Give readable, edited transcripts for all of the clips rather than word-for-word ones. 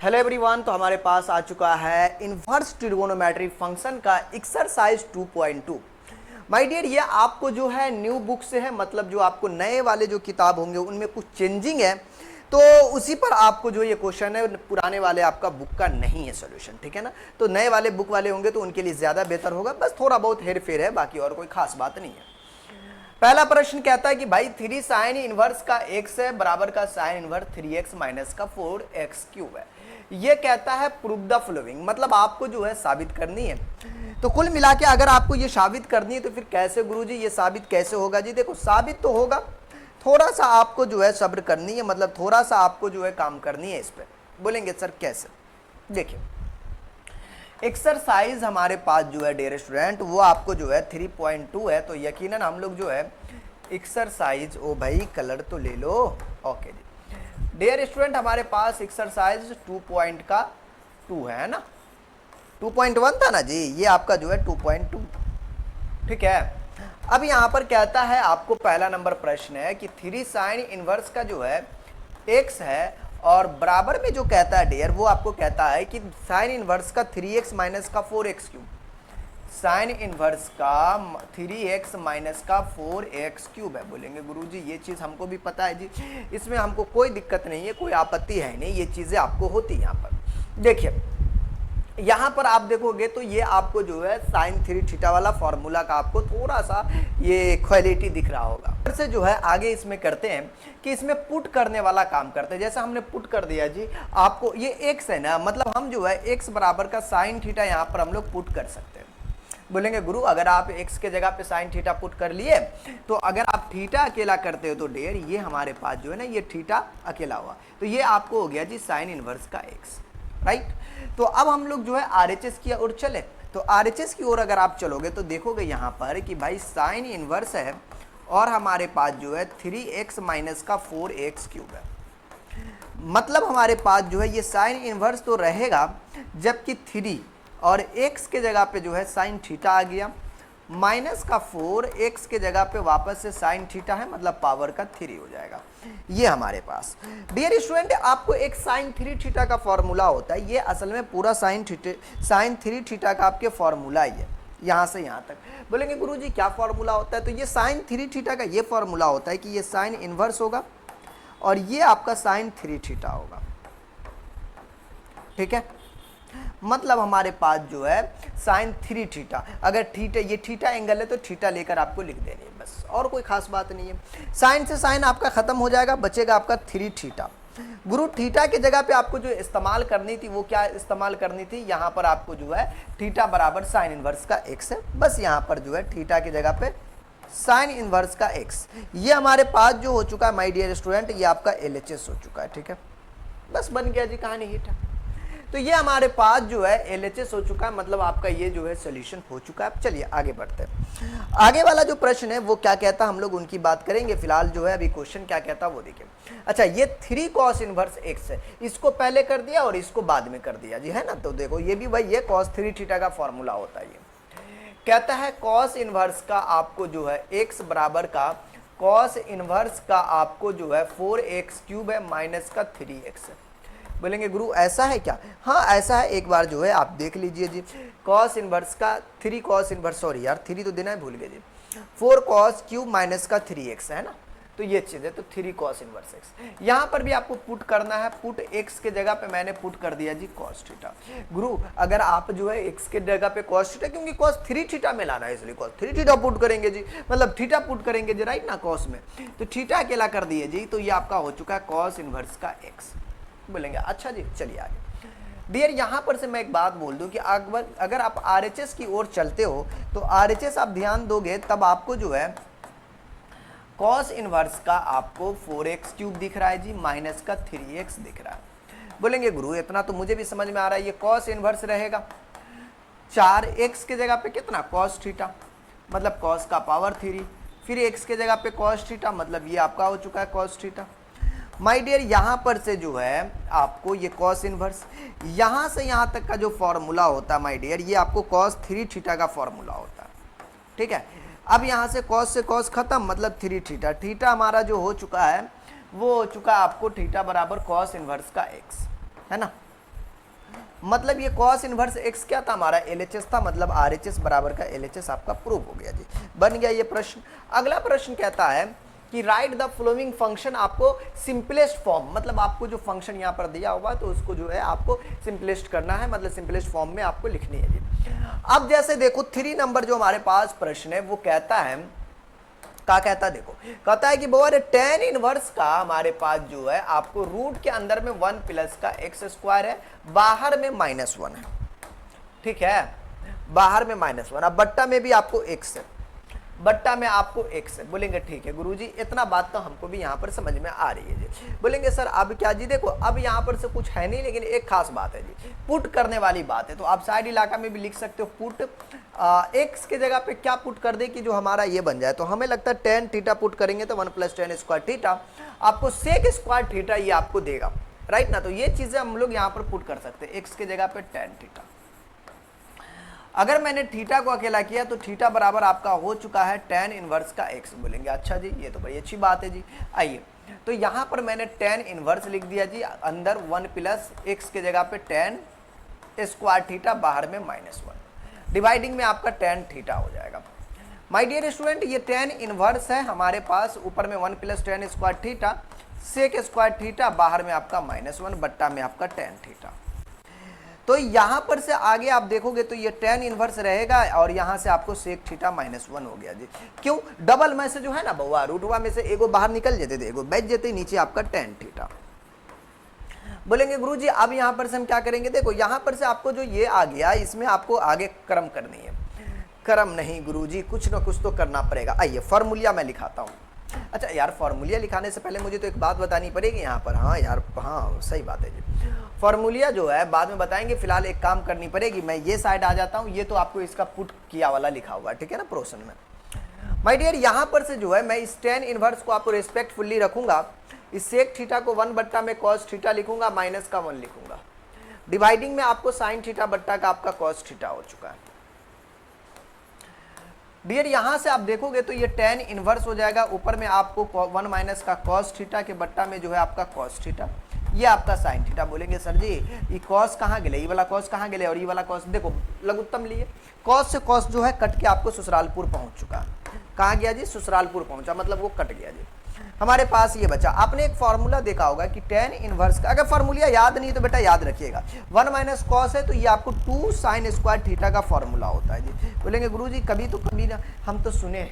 Hello everyone, तो हमारे पास आ चुका है इन्वर्स ट्रिगोनोमेट्री फंक्शन का एक्सरसाइज 2.2। माय डियर, ये आपको जो है न्यू बुक से है, मतलब जो आपको नए वाले जो किताब होंगे उनमें कुछ चेंजिंग है, तो उसी पर आपको जो ये क्वेश्चन है पुराने वाले आपका बुक का नहीं है सोल्यूशन, ठीक है ना। तो नए वाले बुक वाले होंगे तो उनके लिए ज़्यादा बेहतर होगा, बस थोड़ा बहुत हेर फेर है, बाकी और कोई खास बात नहीं है। पहला प्रश्न कहता है कि भाई 3 साइन इनवर्स का x है बराबर का साइन इनवर्स 3x माइनस का 4x क्यूब है। ये कहता है प्रूव द फॉलोइंग, मतलब आपको जो है साबित करनी है। तो कुल मिला के अगर आपको ये साबित करनी है तो फिर कैसे गुरुजी ये साबित कैसे होगा जी? देखो, साबित तो होगा, थोड़ा सा आपको जो है सब्र करनी है, मतलब थोड़ा सा आपको जो है काम करनी है इस पर। बोलेंगे सर कैसे? देखिए, एक्सरसाइज हमारे पास जो है डियर स्टूडेंट वो आपको जो है 3.2 है, तो यकीनन हम लोग जो है एक्सरसाइज, ओ भाई कलर तो ले लो, ओके जी डियर स्टूडेंट, हमारे पास एक्सरसाइज 2.2 है ना। 2.1 था ना जी, ये आपका जो है 2.2, ठीक है। अब यहाँ पर कहता है आपको पहला नंबर प्रश्न है कि 3 साइन इनवर्स का जो है x है और बराबर में जो कहता है डियर वो आपको कहता है कि साइन इनवर्स का 3x माइनस का 4x क्यूब, साइन इनवर्स का 3x माइनस का 4x क्यूब है। बोलेंगे गुरुजी ये चीज़ हमको भी पता है जी, इसमें हमको कोई दिक्कत नहीं है, कोई आपत्ति है नहीं, ये चीज़ें आपको होती हैं। यहाँ पर देखिए, यहाँ पर आप देखोगे तो ये आपको जो है साइन 3 थीटा वाला फॉर्मूला का आपको थोड़ा सा ये क्वालिटी दिख रहा होगा। फिर से जो है आगे इसमें करते हैं कि इसमें पुट करने वाला काम करते हैं। जैसे हमने पुट कर दिया जी, आपको ये x है ना, मतलब हम जो है x बराबर का साइन थीटा यहाँ पर हम लोग पुट कर सकते हैं। बोलेंगे गुरु अगर आप x के जगह पे साइन थीटा पुट कर लिए तो अगर आप थीटा अकेला करते हो तो डियर ये हमारे पास जो है ना ये थीटा अकेला हुआ, तो ये आपको हो गया जी साइन इनवर्स का x, राइट। तो अब हम लोग जो है RHS की ओर चले, तो RHS की ओर अगर आप चलोगे तो देखोगे यहाँ पर कि भाई साइन इनवर्स है और हमारे पास जो है 3x माइनस का 4x क्यूब है, मतलब हमारे पास जो है ये साइन इनवर्स तो रहेगा, जबकि 3 और x के जगह पे जो है साइन थीटा आ गया, माइनस का 4 x के जगह पे वापस से साइन थीटा है, मतलब पावर का 3 हो जाएगा ये हमारे पास। डियर स्टूडेंट, आपको एक साइन 3 थीटा का फॉर्मूला होता है, ये असल में पूरा साइन 3 थीटा का आपके फॉर्मूला ही है यहाँ से यहाँ तक। बोलेंगे गुरुजी क्या फॉर्मूला होता है? तो ये साइन 3 थीटा का ये फॉर्मूला होता है कि ये साइन इनवर्स होगा और ये आपका साइन 3 थीटा होगा, ठीक है। मतलब हमारे पास जो है साइन 3 थीटा, अगर थीटा ये थीटा एंगल है तो थीटा लेकर आपको लिख देनी है, बस और कोई खास बात नहीं है। साइन से साइन आपका खत्म हो जाएगा, बचेगा आपका 3 थीटा। गुरु थीटा की जगह पे आपको जो इस्तेमाल करनी थी वो क्या इस्तेमाल करनी थी? यहाँ पर आपको जो है थीटा बराबर साइन इनवर्स का x है, बस यहाँ पर जो है थीटा की जगह पे साइन इनवर्स का x, ये हमारे पास जो हो चुका है माय डियर स्टूडेंट, ये आपका LHS हो चुका है, ठीक है। बस बन गया जी कहानी हिट। तो ये हमारे पास जो है LHS हो चुका है, मतलब आपका ये जो है सोल्यूशन हो चुका है। चलिए आगे बढ़ते हैं। आगे वाला जो प्रश्न है वो क्या कहता है हम लोग उनकी बात करेंगे, फिलहाल जो है अभी क्वेश्चन क्या कहता है वो देखिए। अच्छा, ये 3 cos इनवर्स x है, इसको पहले कर दिया और इसको बाद में कर दिया जी, है ना। तो देखो ये भी भाई ये cos 3 थीटा का फॉर्मूला होता है। ये कहता है cos इनवर्स का आपको जो है x बराबर का cos इनवर्स का आपको जो है 4x क्यूब है माइनस का 3x है। बोलेंगे गुरु ऐसा है क्या? हाँ ऐसा है, एक बार जो है आप देख लीजिए जी। cos इनवर्स का 3 cos इनवर्स, सॉरी यार 3 तो देना है भूल गए जी, 4 cos क्यूब माइनस का 3x है ना, तो ये चीज़ है। तो 3 cos इनवर्स x यहाँ पर भी आपको पुट करना है, पुट x के जगह पे मैंने पुट कर दिया जी cos थीटा। गुरु अगर आप जो है x के जगह पे cos थीटा, क्योंकि cos 3 थीटा में लाना है इसलिए cos 3 थीटा पुट करेंगे जी, मतलब थीटा पुट करेंगे जी, राइट ना, cos में तो थीटा अकेला कर दिए जी, तो ये आपका हो चुका है cos इनवर्स का x। बोलेंगे अच्छा जी, चलिए आगे। डियर यहाँ पर से मैं एक बात बोल दूं कि अगर आप RHS की ओर चलते हो तो RHS आप ध्यान दोगे तब आपको जो है cos इनवर्स का आपको 4x क्यूब दिख रहा है जी, माइनस का 3x दिख रहा है। बोलेंगे गुरु इतना तो मुझे भी समझ में आ रहा है, ये cos इनवर्स रहेगा 4x के जगह पे कितना cos थीटा, मतलब cos का पावर 3, फिर x के जगह पे cos थीटा, मतलब ये आपका हो चुका है cos थीटा। माय डियर यहाँ पर से जो है आपको ये cos इनवर्स, यहाँ से यहाँ तक का जो फॉर्मूला होता है माय डियर ये आपको cos 3 थीटा का फॉर्मूला होता है, ठीक है। अब यहाँ से cos से cos खत्म, मतलब 3 थीटा, थीटा हमारा जो हो चुका है वो हो चुका है आपको थीटा बराबर cos इनवर्स का x, है ना। मतलब ये कॉस इनवर्स एक्स क्या था हमारा LHS था, मतलब RHS बराबर का LHS आपका प्रूव हो गया जी, बन गया ये प्रश्न। अगला प्रश्न कहता है कि राइट द फॉलोइंग फंक्शन, आपको सिंपलेस्ट फॉर्म, मतलब आपको जो फंक्शन यहाँ पर दिया हुआ तो उसको जो है आपको सिंपलेस्ट करना है, मतलब सिंपलेस्ट फॉर्म में आपको लिखनी है जी। अब जैसे देखो 3 नंबर जो हमारे पास प्रश्न है वो कहता है, क्या कहता है देखो, कहता है कि बोर tan इनवर्स का हमारे पास जो है आपको रूट के अंदर में 1 प्लस का एक्स स्क्वायर है, बाहर में -1 है, ठीक है, बाहर में -1, अब बट्टा में भी आपको x है, बट्टा में आपको x है। बोलेंगे ठीक है गुरुजी, इतना बात तो हमको भी यहाँ पर समझ में आ रही है जी। बोलेंगे सर अब क्या जी, देखो अब यहाँ पर से कुछ है नहीं, लेकिन एक खास बात है जी, पुट करने वाली बात है। तो आप साइड इलाका में भी लिख सकते हो पुट, x के जगह पे क्या पुट कर दे कि जो हमारा ये बन जाए, तो हमें लगता है tan थीटा पुट करेंगे तो 1 + tan स्क्वायर थीटा, आपको sec स्क्वायर थीटा ये आपको देगा, राइट ना। तो ये चीजें हम लोग यहाँ पर पुट कर सकते हैं, x के जगह पे tan थीटा। अगर मैंने थीटा को अकेला किया तो थीटा बराबर आपका हो चुका है tan इनवर्स का x। बोलेंगे अच्छा जी ये तो बड़ी अच्छी बात है जी। आइए तो यहाँ पर मैंने tan इनवर्स लिख दिया जी, अंदर 1 प्लस x के जगह पे tan स्क्वायर थीटा, बाहर में -1, डिवाइडिंग में आपका tan थीटा हो जाएगा। माय डियर स्टूडेंट ये tan इनवर्स है हमारे पास, ऊपर में 1 plus tan square theta, sec square theta, बाहर में आपका -1, बट्टा में आपका tan थीटा। तो यहां पर से आगे आप देखोगे तो ये tan इनवर्स रहेगा और यहां से आपको सेक थीटा -1 हो गया जी। क्यों, डबल में से जो है ना बउआ, रूटवा में से एगो बाहर निकल जाते थे, एगो बैठ जाते, नीचे आपका tan थीटा। बोलेंगे गुरुजी अब यहां पर से हम क्या करेंगे, देखो यहां पर से आपको जो ये आ गया, इसमें आपको आगे क्रम करनी है। क्रम नहीं गुरुजी, कुछ ना कुछ तो करना पड़ेगा। आइए फॉर्मूलिया मैं लिखाता हूँ। अच्छा यार, फॉर्मूलिया लिखाने से पहले मुझे तो एक बात बतानी पड़ेगी यहाँ पर। हाँ यार, हाँ सही बात है जी, फॉर्मूलिया जो है बाद में बताएंगे, फिलहाल एक काम करनी पड़ेगी, मैं ये साइड आ जाता हूँ। ये तो आपको इसका पुट किया वाला लिखा हुआ है, ठीक है ना, प्रोशन में। माय डियर यहाँ पर से जो है मैं इस tan इनवर्स को आपको रेस्पेक्टफुली रखूंगा, इस सेक थीटा को 1 बट्टा में cos थीटा लिखूंगा, माइनस का 1 लिखूंगा, डिवाइडिंग में आपको sin थीटा बट्टा का आपका cos थीटा हो चुका है। डियर यहां से आप देखोगे तो ये tan इनवर्स हो जाएगा, ऊपर में आपको 1 माइनस का cos थीटा के बट्टा में जो है आपका cos थीटा, ये आपका sin थीटा। बोलेंगे सर जी ये cos कहाँ गए, ये वाला cos कहाँ गए और ये वाला cos, देखो लघुत्तम लिए, cos से cos जो है कट के आपको ससुरालपुर पहुंच चुका। कहाँ गया जी, ससुरालपुर पहुंचा, मतलब वो कट गया जी। हमारे पास ये बचा। आपने एक फॉर्मूला देखा होगा कि tan इनवर्स का, अगर फॉर्मूला याद नहीं तो बेटा याद रखिएगा, 1 माइनस cos है तो ये आपको 2 sin स्क्वायर थीटा का फॉर्मूला होता है जी। बोलेंगे गुरुजी कभी तो कभी ना हम तो सुने,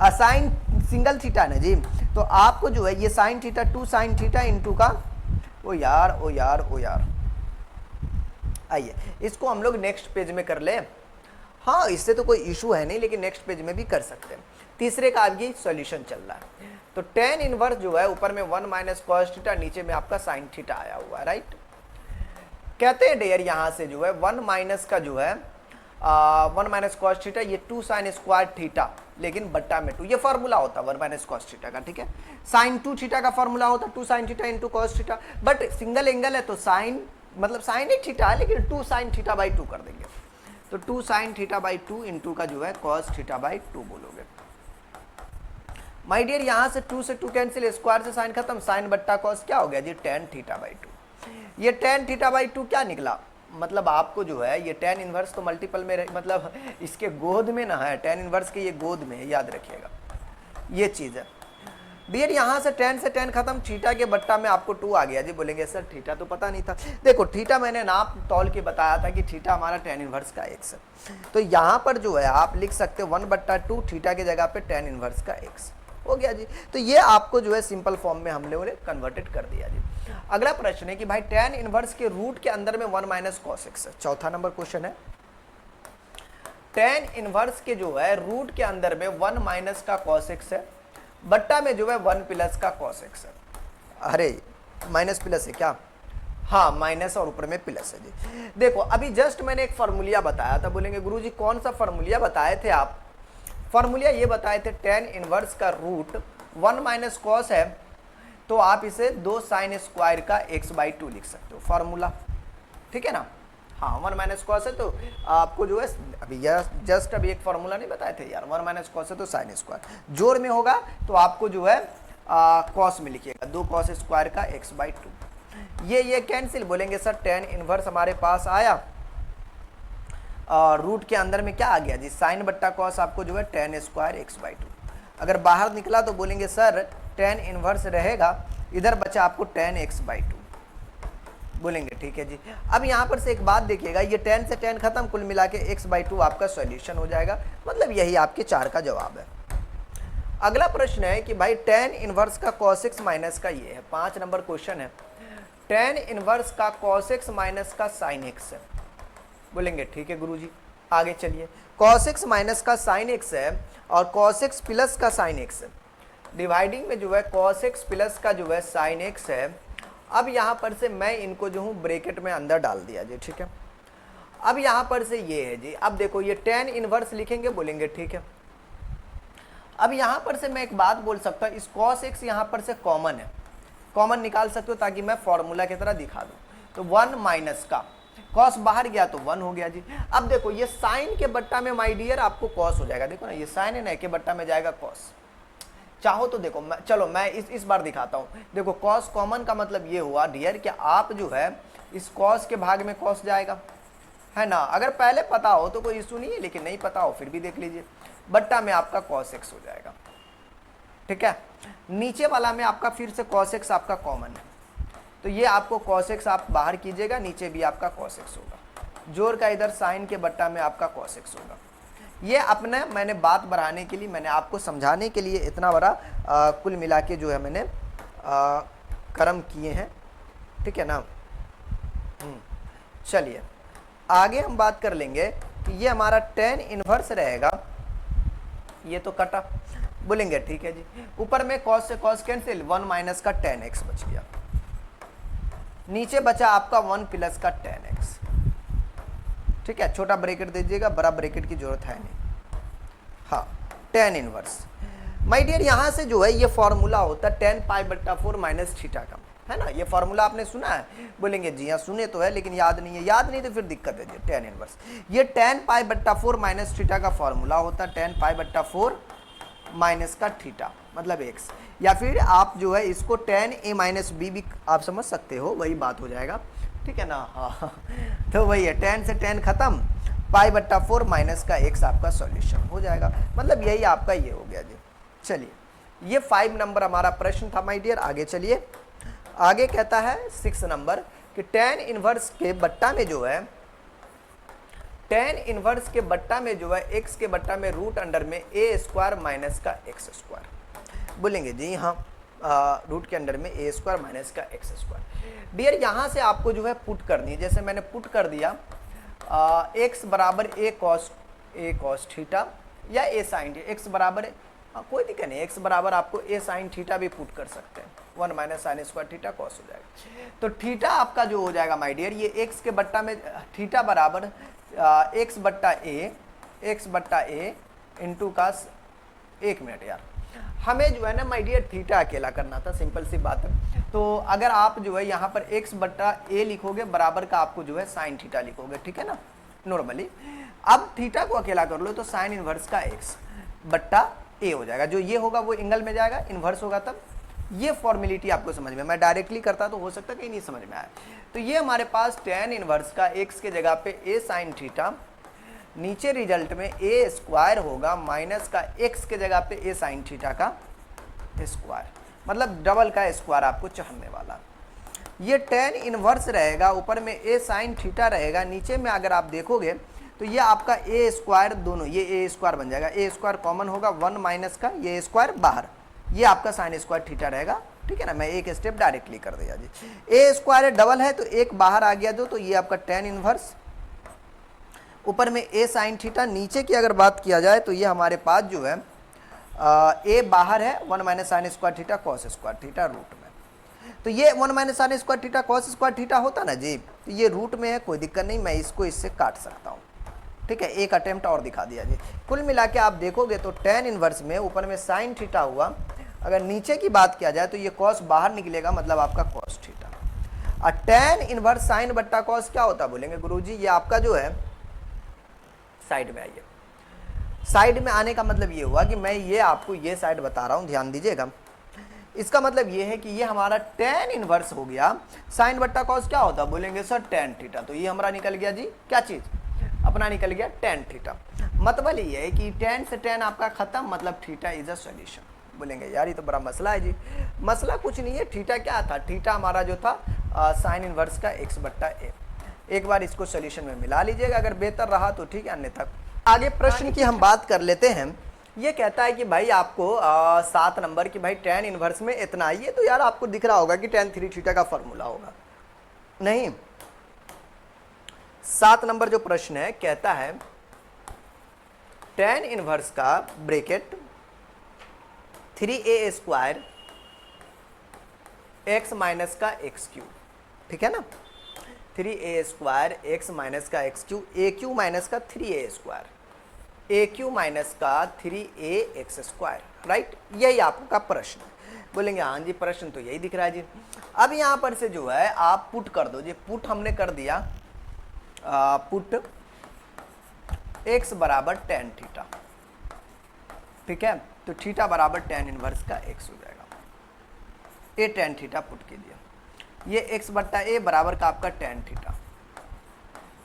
साइन सिंगल थीटा ना जी, तो आपको जो है ये sin theta 2 sin theta into का, ओ यार ओ यार ओ यार, आइए इसको हम लोग नेक्स्ट पेज में कर ले। हाँ इससे तो कोई इशू है नहीं, लेकिन नेक्स्ट पेज में भी कर सकते हैं। तीसरे का आगे सॉल्यूशन चल रहा है। तो tan इनवर्स जो है ऊपर में 1 माइनस cos थीटा, नीचे में आपका sin थीटा आया हुआ है, राइट। कहते हैं डियर यहां से जो है 1 माइनस का जो है 1 माइनस cos थीटा, ये 2 sin स्क्वायर थीटा, लेकिन बट्टा में 2, ये फॉर्मूला होता है 1 माइनस cos थीटा का, ठीक है। sin 2 थीटा का फॉर्मूला होता है 2 sin theta into cos theta, but single angle है तो sin मतलब sin ही थीटा है, लेकिन 2 sin थीटा बाई 2 कर देंगे, तो 2 sin थीटा बाई 2 इंटू का जो है cos थीटा बाई 2 बोलोगे। माय डियर यहां से 2 से 2 कैंसिल, स्क्वायर से साइन खत्म, साइन बट्टा cos क्या हो गया जी, tan थीटा बाई 2। ये tan थीटा बाई 2 क्या निकला, मतलब आपको जो है ये tan इनवर्स तो मल्टीपल में मतलब इसके गोद में ना है, tan इनवर्स के ये गोद में है, याद रखिएगा ये चीज है। डियर यहां से tan से tan खत्म, थीटा के बट्टा में आपको 2 आ गया जी। बोलेंगे सर थीटा तो पता नहीं था, देखो थीटा मैंने नाप तौल के बताया था कि थीटा हमारा tan इनवर्स का x है, तो यहां पर जो है आप लिख सकते हो 1/2 थीटा के जगह पे tan इनवर्स का x हो गया जी। तो ये आपको जो है सिंपल फॉर्म में हम लोगों ने कन्वर्टेड कर दिया जी। अगला प्रश्न है कि भाई tan इनवर्स के रूट के अंदर में 1 माइनस cos x है। चौथा नंबर क्वेश्चन है, tan इनवर्स के जो है रूट के अंदर में 1 माइनस का cos x है, बट्टा में जो है 1 प्लस का cos x है। अरे माइनस प्लस है क्या, हाँ माइनस और ऊपर में प्लस है जी। देखो अभी जस्ट मैंने एक फॉर्मूलिया बताया था। बोलेंगे गुरुजी कौन सा फॉर्मूलिया बताए थे आप, फॉर्मूलिया ये बताए थे tan इनवर्स का रूट 1 माइनस cos है, तो आप इसे 2 sin स्क्वायर का x बाई 2 लिख सकते हो, फॉर्मूला, ठीक है ना। हाँ 1 माइनस cos है तो आपको जो है अभी जस्ट अभी एक फॉर्मूला नहीं बताए थे यार, 1 माइनस cos है तो sin स्क्वायर, जोड़ में होगा तो आपको जो है cos में लिखिएगा 2 cos स्क्वायर का x बाई 2। ये कैंसिल, बोलेंगे सर टेन इनवर्स हमारे पास आया और रूट के अंदर में क्या आ गया जी, साइन बट्टा कॉस आपको जो है ten square x by two. अगर बाहर निकला तो बोलेंगे सर टेन इनवर्स रहेगा, इधर बचा आपको टेन एक्स बाई टू, बोलेंगे ठीक है जी। अब यहाँ पर से एक बात देखिएगा, ये टेन से टेन खत्म, कुल मिला के एक्स बाई टू आपका सॉल्यूशन हो जाएगा, मतलब यही आपके 4 का जवाब है। अगला प्रश्न है कि भाई टेन इनवर्स का cos x माइनस का ये है, 5 नंबर क्वेश्चन है, टेन इनवर्स का cos x माइनस का sin x है, बोलेंगे ठीक है गुरुजी। आगे चलिए, cos x माइनस का sin x है और cos x प्लस का sin x है, डिवाइडिंग में जो है cos x प्लस का जो है sin x है। अब यहाँ पर से मैं इनको जो हूँ ब्रैकेट में अंदर डाल दिया जी, ठीक है। अब यहाँ पर से ये है जी, अब देखो ये टेन इनवर्स लिखेंगे, बोलेंगे ठीक है। अब यहाँ पर से मैं एक बात बोल सकता हूँ, इस cos x यहाँ पर से कॉमन है, कॉमन निकाल सकते हो ताकि मैं फॉर्मूला की तरह दिखा दूँ। तो 1 माइनस का cos बाहर गया तो 1 हो गया जी। अब देखो ये साइन के बट्टा में माय डियर आपको cos हो जाएगा, देखो ना ये साइन है ना, के बट्टा में जाएगा cos। चाहो तो देखो चलो मैं इस बार दिखाता हूँ। देखो cos कॉमन का मतलब ये हुआ डियर कि आप जो है इस cos के भाग में cos जाएगा, है ना। अगर पहले पता हो तो कोई इशू नहीं है, लेकिन नहीं पता हो फिर भी देख लीजिए, बट्टा में आपका cos x हो जाएगा, ठीक है। नीचे वाला में आपका फिर से cos x आपका कॉमन है, तो ये आपको cos x आप बाहर कीजिएगा, नीचे भी आपका cos x होगा, जोड़ का इधर साइन के बट्टा में आपका cos x होगा। ये अपने मैंने बात बढ़ाने के लिए, मैंने आपको समझाने के लिए इतना बड़ा कुल मिला के जो है मैंने कर्म किए हैं, ठीक है ना। चलिए आगे हम बात कर लेंगे कि ये हमारा टेन इनवर्स रहेगा, ये तो कटा, बोलेंगे ठीक है जी। ऊपर में cos से cos कैंसिल, 1 माइनस का tan x बच गया, नीचे बचा आपका 1 प्लस का tan x, ठीक है। छोटा ब्रैकेट दीजिएगा, बड़ा ब्रैकेट की जरूरत है नहीं। हाँ tan इनवर्स माय डियर, यहाँ से जो है ये फॉर्मूला होता है tan पाई बट्टा 4 माइनस थीटा का, है ना। ये फॉर्मूला आपने सुना है, बोलेंगे जी हाँ सुने तो है लेकिन याद नहीं है, याद नहीं तो फिर दिक्कत है जी। tan इनवर्स ये tan पाई बट्टा 4 माइनस थीटा का फॉर्मूला होता है, tan पाई बट्टा 4 माइनस का थीटा मतलब x, या फिर आप जो है इसको tan a माइनस बी भी आप समझ सकते हो, वही बात हो जाएगा, ठीक है ना। हाँ तो वही है, tan से tan खत्म, पाई बट्टा 4 माइनस का x आपका सॉल्यूशन हो जाएगा, मतलब यही आपका ये हो गया जी। चलिए ये 5 नंबर हमारा प्रश्न था माय डियर। आगे चलिए, आगे कहता है 6 नंबर कि tan इनवर्स के बट्टा में जो है, tan इनवर्स के बट्टा में जो है x के बट्टा में रूट अंडर में a स्क्वायर माइनस का x स्क्वायर, बोलेंगे जी हाँ रूट के अंडर में a स्क्वायर माइनस का x स्क्वायर। डियर यहाँ से आपको जो है पुट करनी है, जैसे मैंने पुट कर दिया x बराबर a cos थीटा या a साइन थीटा, x बराबर कोई दिक्कत नहीं, x बराबर आपको a साइन थीटा भी पुट कर सकते हैं, 1 minus sine square theta cos हो जाएगा। तो थीटा आपका जो हो जाएगा माय डियर, ये x के बट्टा में थीटा बराबर x बट्टा a इंटू का, एक मिनट यार, हमें जो है ना माय डियर थीटा अकेला करना था, सिंपल सी बात है। तो अगर आप जो है यहाँ पर x बट्टा a लिखोगे, बराबर का आपको जो है साइन थीटा लिखोगे, ठीक है ना नॉर्मली। अब थीटा को अकेला कर लो तो साइन इनवर्स का x बट्टा a हो जाएगा, जो ये होगा वो एंगल में जाएगा, इन्वर्स होगा तब। ये फॉर्मेलिटी आपको समझ में, मैं डायरेक्टली करता तो हो सकता कहीं नहीं समझ में आया। तो ये हमारे पास tan इनवर्स का x के जगह पे a साइन थीटा, नीचे रिजल्ट में a स्क्वायर होगा माइनस का x के जगह पे a साइन थीटा का स्क्वायर, मतलब डबल का स्क्वायर आपको चढ़ने वाला। ये tan इनवर्स रहेगा, ऊपर में a साइन थीटा रहेगा, नीचे में अगर आप देखोगे तो ये आपका a स्क्वायर, दोनों ये a स्क्वायर बन जाएगा, a स्क्वायर कॉमन होगा, 1 माइनस का ये स्क्वायर बाहर, ये आपका साइन स्क्वायर थीटा रहेगा, ठीक है ना। मैं एक स्टेप डायरेक्टली कर दिया जी, a स्क्वायर डबल है तो एक बाहर आ गया, तो ये आपका tan इनवर्स, ऊपर में a साइन थीटा, नीचे की अगर बात किया जाए तो ये हमारे पास जो है a बाहर है, 1 minus sine square theta cos square theta root में। तो ये 1 minus sine square theta cos square theta होता ना जी, तो ये रूट में है, कोई दिक्कत नहीं, मैं इसको इससे काट सकता हूँ, ठीक है। एक अटेम्प्ट और दिखा दिया जी। कुल मिला के आप देखोगे तो tan इनवर्स में ऊपर में साइन थीटा हुआ, अगर नीचे की बात किया जाए तो ये कॉस बाहर निकलेगा, मतलब आपका कॉस थीटा। और tan इनवर्स साइन बट्टा कॉस क्या होता है, बोलेंगे गुरुजी ये आपका जो है साइड में आइए। साइड में आने का मतलब ये हुआ कि मैं ये आपको ये साइड बता रहा हूँ, ध्यान दीजिएगा, इसका मतलब ये है कि ये हमारा टेन इनवर्स हो गया साइन बट्टा कॉस क्या होता है, बोलेंगे सर टेन थीटा। तो ये हमारा निकल गया जी क्या चीज, अपना निकल गया टेन थीटा। मतलब ये है कि टेन से टेन आपका खत्म, मतलब थीटा इज अ सॉल्यूशन। बोलेंगे यार ये तो बड़ा मसला है जी। मसला कुछ नहीं है, थीटा क्या था, थीटा हमारा जो था साइन इनवर्स का एक्स बट्टा ए। एक बार इसको सॉल्यूशन में मिला लीजिएगा, अगर बेहतर रहा तो ठीक है, अन्यथा आगे प्रश्न की हम बात कर लेते हैं। ये कहता है कि भाई आपको 7 नंबर की भाई टेन इनवर्स में इतना, ये तो यार आपको दिख रहा होगा कि टेन थ्री थीटा का फॉर्मूला होगा। नहीं, 7 नंबर जो प्रश्न है कहता है टेन इनवर्स का bracket 3a square x minus का एक्स क्यू, ठीक है ना, 3a स्क्वायर एक्स माइनस का एक्स क्यू, ए क्यू माइनस का 3a स्क्वायर, ए क्यू माइनस का 3a एक्स स्क्वायर, राइट। यही आपका प्रश्न है। बोलेंगे हाँ जी प्रश्न तो यही दिख रहा है जी। अब यहाँ पर से जो है आप पुट कर दो जी, पुट हमने कर दिया, पुट x बराबर टेन थीटा, ठीक है, तो थीटा बराबर टेन इनवर्स का x हो जाएगा। ए टेन थीटा पुट कीजिए, ये x बट्टा ए बराबर का आपका टेन थीटा,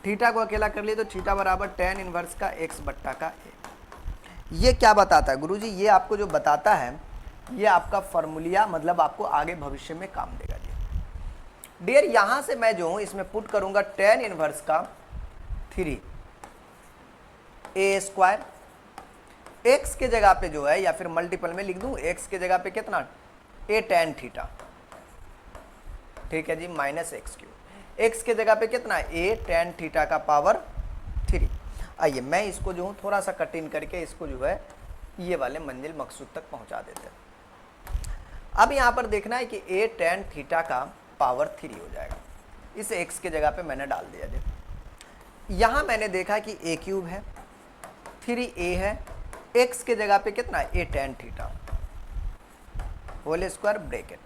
थीटा को अकेला कर लिए तो थीटा बराबर टेन इनवर्स का x बट्टा का ए। ये क्या बताता है गुरुजी, ये आपको जो बताता है ये आपका फॉर्मूलिया, मतलब आपको आगे भविष्य में काम देगा जी। डियर यहां से मैं जो हूं इसमें पुट करूंगा टेन इनवर्स का 3a स्क्वायर, x के जगह पे जो है या फिर मल्टीपल में लिख दूं, x के जगह पे कितना ए टेन थीटा, ठीक है जी, माइनस एक्स क्यू, x के जगह पे कितना ए टेन थीटा का पावर 3। आइए मैं इसको जो हूँ थोड़ा सा कट इन करके इसको जो है ये वाले मंजिल मकसूद तक पहुंचा देते हैं। अब यहाँ पर देखना है कि ए टेन थीटा का पावर 3 हो जाएगा, इस x के जगह पे मैंने डाल दिया जी। यहाँ मैंने देखा कि a क्यूब है, 3a है, x के जगह पे कितना a tan theta whole square bracket.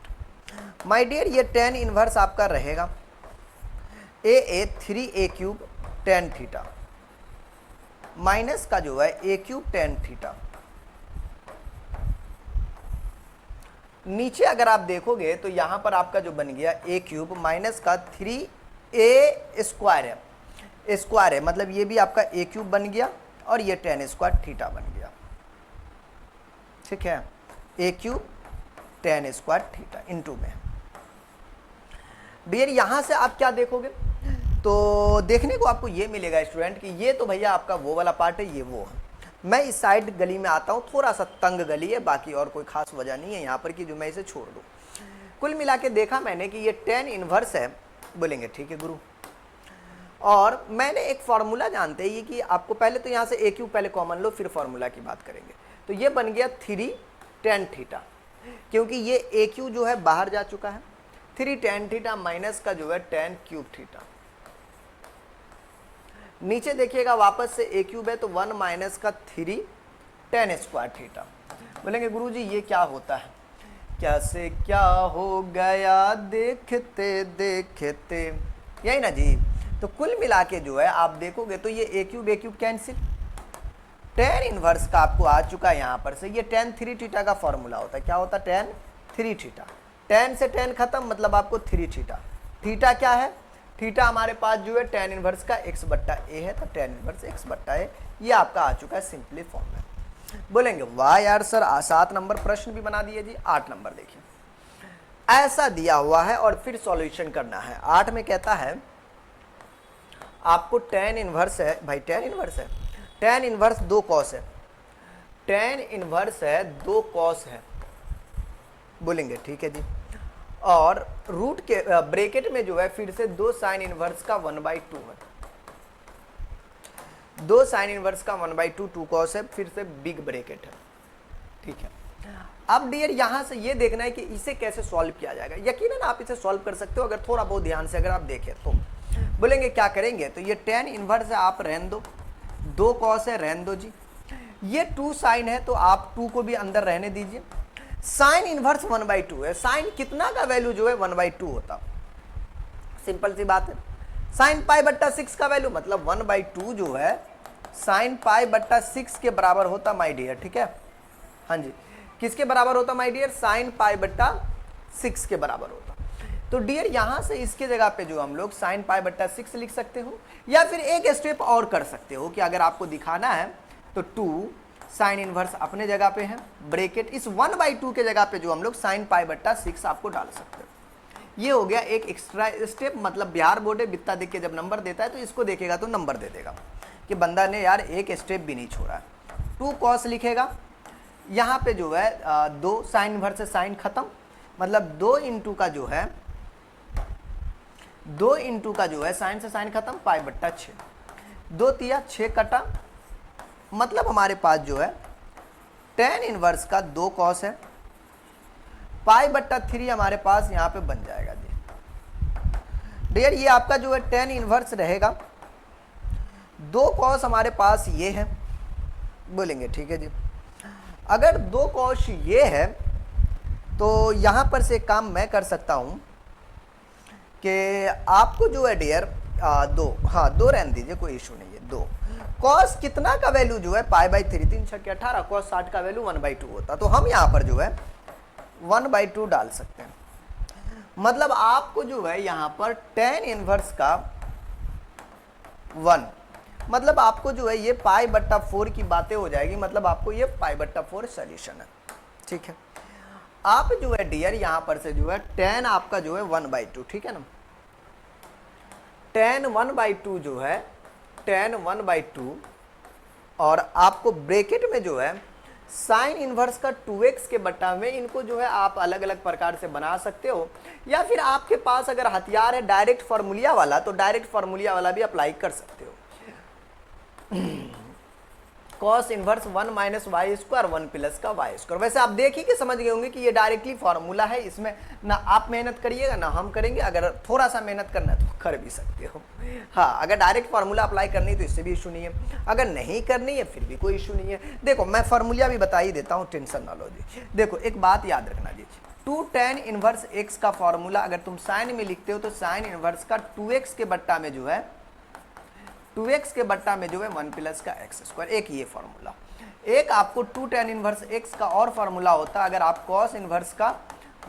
My dear ये टेन इनवर्स आपका रहेगा a 3a cube tan theta minus का जो है ए क्यूब टेन थीटा। नीचे अगर आप देखोगे तो यहां पर आपका जो बन गया ए क्यूब माइनस का 3a स्क्वायर है, स्क्वायर है मतलब ये भी आपका ए क्यूब बन गया और ये टेन स्क्वायर थीटा बन गया, ठीक है, a cube tan square theta into में। डियर यहां से आप क्या देखोगे, तो देखने को आपको ये मिलेगा स्टूडेंट कि ये तो भैया आपका वो वाला पार्ट है, ये वो है। मैं इस साइड गली में आता हूँ, थोड़ा सा तंग गली है, बाकी और कोई खास वजह नहीं है यहाँ पर कि जो मैं इसे छोड़ दूँ। कुल मिला के देखा मैंने कि ये टेन इनवर्स है, बोलेंगे ठीक है गुरु, और मैंने एक फार्मूला जानते हैं ये कि आपको पहले तो यहाँ से ए क्यू पहले कॉमन लो फिर फार्मूला की बात करेंगे। तो ये बन गया 3 टेन थीटा, क्योंकि ये ए क्यू जो है बाहर जा चुका है, 3 टेन थीटा माइनस का जो है टेन क्यूब थीटा। नीचे देखिएगा वापस से ए क्यूब है तो 1 माइनस का 3 टेन स्क्वायर थीटा। बोलेंगे गुरुजी ये क्या होता है, क्या से क्या हो गया देखते देखते, यही ना जी। तो कुल मिला के जो है आप देखोगे तो ये ए क्यूब कैंसिल, टेन इनवर्स का आपको आ चुका है यहाँ पर से, ये टेन थ्री थीटा का फॉर्मूला होता है, क्या होता है टेन थ्री थीटा, टेन से टेन खत्म मतलब आपको थ्री थीटा। थीटा क्या है, थीटा हमारे पास जो है टेन इनवर्स का एक्स बट्टा ए है, तो टेन इनवर्स एक्स बट्टा ए ये आपका आ चुका है सिंपली फॉर्म में। बोलेंगे वाह यार सर 7 नंबर प्रश्न भी बना दिए जी। 8 नंबर देखिए, ऐसा दिया हुआ है और फिर सॉल्यूशन करना है। 8 में कहता है आपको टेन इनवर्स है, भाई टेन इनवर्स है, टेन इनवर्स 2 कॉस है, टेन इनवर्स है 2 कॉस है, बोलेंगे ठीक है जी, और रूट के ब्रैकेट में जो है फिर से 2 साइन इनवर्स का 1/2 है, 2 साइन इनवर्स का 1/2 2 कॉस है, फिर से बिग ब्रैकेट है, ठीक है। अब डियर यहां से ये देखना है कि इसे कैसे सॉल्व किया जाएगा। यकीनन आप इसे सॉल्व कर सकते हो अगर थोड़ा बहुत ध्यान से अगर आप देखें तो। बोलेंगे क्या करेंगे, तो ये टेन इनवर्स है आप रहने दो, 2 कॉस है रहने दो जी, ये 2 साइन है तो आप 2 को भी अंदर रहने दीजिए। साइन इनवर्स 1/2 है, साइन कितना का वैल्यू जो है 1/2 होता, सिंपल सी बात है। साइन पाई बट्टा 6 का वैल्यू मतलब 1/2 जो है साइन पाई बट्टा 6 के बराबर होता माय डियर, ठीक है, हाँ जी। किसके बराबर होता माय डियर, साइन पाई बट्टा 6 के बराबर होता। तो डियर यहां से इसके जगह पे जो हम लोग साइन पाई बट्टा 6 लिख सकते हो, या फिर एक स्टेप और कर सकते हो कि अगर आपको दिखाना है तो 2 साइन इनवर्स अपने जगह पे है, ब्रैकेट इस 1/2 के जगह पे जो हम लोग साइन पाई बट्टा 6 आपको डाल सकते हो। ये हो गया एक एक्स्ट्रा स्टेप, मतलब बिहार बोर्ड बित्ता देख के जब नंबर देता है तो इसको देखेगा तो नंबर दे देगा कि बंदा ने यार एक स्टेप भी नहीं छोड़ा। 2 कॉस लिखेगा, यहाँ पे जो है 2 साइन इनवर्स से साइन खत्म, मतलब 2 इंटू का जो है 2 इंटू का जो है साइन से साइन खत्म, पाई बट्टा 6, 2 तिया 6 कटा, मतलब हमारे पास जो है tan इनवर्स का 2 कॉस है, पाई बट्टा 3 हमारे पास यहाँ पे बन जाएगा जी। डियर ये आपका जो है tan इनवर्स रहेगा, 2 कॉस हमारे पास ये है, बोलेंगे ठीक है जी। अगर 2 कॉस ये है तो यहाँ पर से काम मैं कर सकता हूँ कि आपको जो है डियर 2 रहने दीजिए, कोई इशू नहीं है। 2 कॉस कितना का वैल्यू जो है पाई बाई 3, 3 6 18, कॉस 60 का वैल्यू 1/2 होता, तो हम यहाँ पर जो है 1/2 डाल सकते हैं। मतलब आपको जो है यहाँ पर tan इनवर्स का 1, मतलब आपको जो है ये पाई बट्टा 4 की बातें हो जाएगी, मतलब आपको ये पाई बट्टा 4 सोल्यूशन है, ठीक है। आप जो है डियर यहाँ पर से जो है tan आपका जो है 1/2, ठीक है ना, tan 1/2 जो है tan 1/2, और आपको ब्रैकेट में जो है साइन इनवर्स का 2x के बट्टा में, इनको जो है आप अलग अलग प्रकार से बना सकते हो, या फिर आपके पास अगर हथियार है डायरेक्ट फार्मूलिया वाला तो डायरेक्ट फार्मूलिया वाला भी अप्लाई कर सकते हो। Cos inverse 1 minus y square 1 plus का वाई स्क्वायर। वैसे आप देख ही के समझ गए होंगे कि ये डायरेक्टली फार्मूला है, इसमें ना आप मेहनत करिएगा ना हम करेंगे, अगर थोड़ा सा मेहनत करना है तो कर भी सकते हो। हाँ, अगर डायरेक्ट फार्मूला अप्लाई करनी है तो इससे भी इशू नहीं है, अगर नहीं करनी है फिर भी कोई इशू नहीं है। देखो मैं फार्मूला भी बता ही देता हूँ, टेंशन ना लो जी। देखो एक बात याद रखना जी, 2 tan इनवर्स x का फार्मूला अगर तुम साइन में लिखते हो तो साइन इनवर्स का 2x के बट्टा में जो है 2x के बट्टा में जो है 1 प्लस का एक्स स्क्वायर, एक ये फार्मूला। एक आपको 2 tan इनवर्स x का और फार्मूला होता अगर आप cos इनवर्स का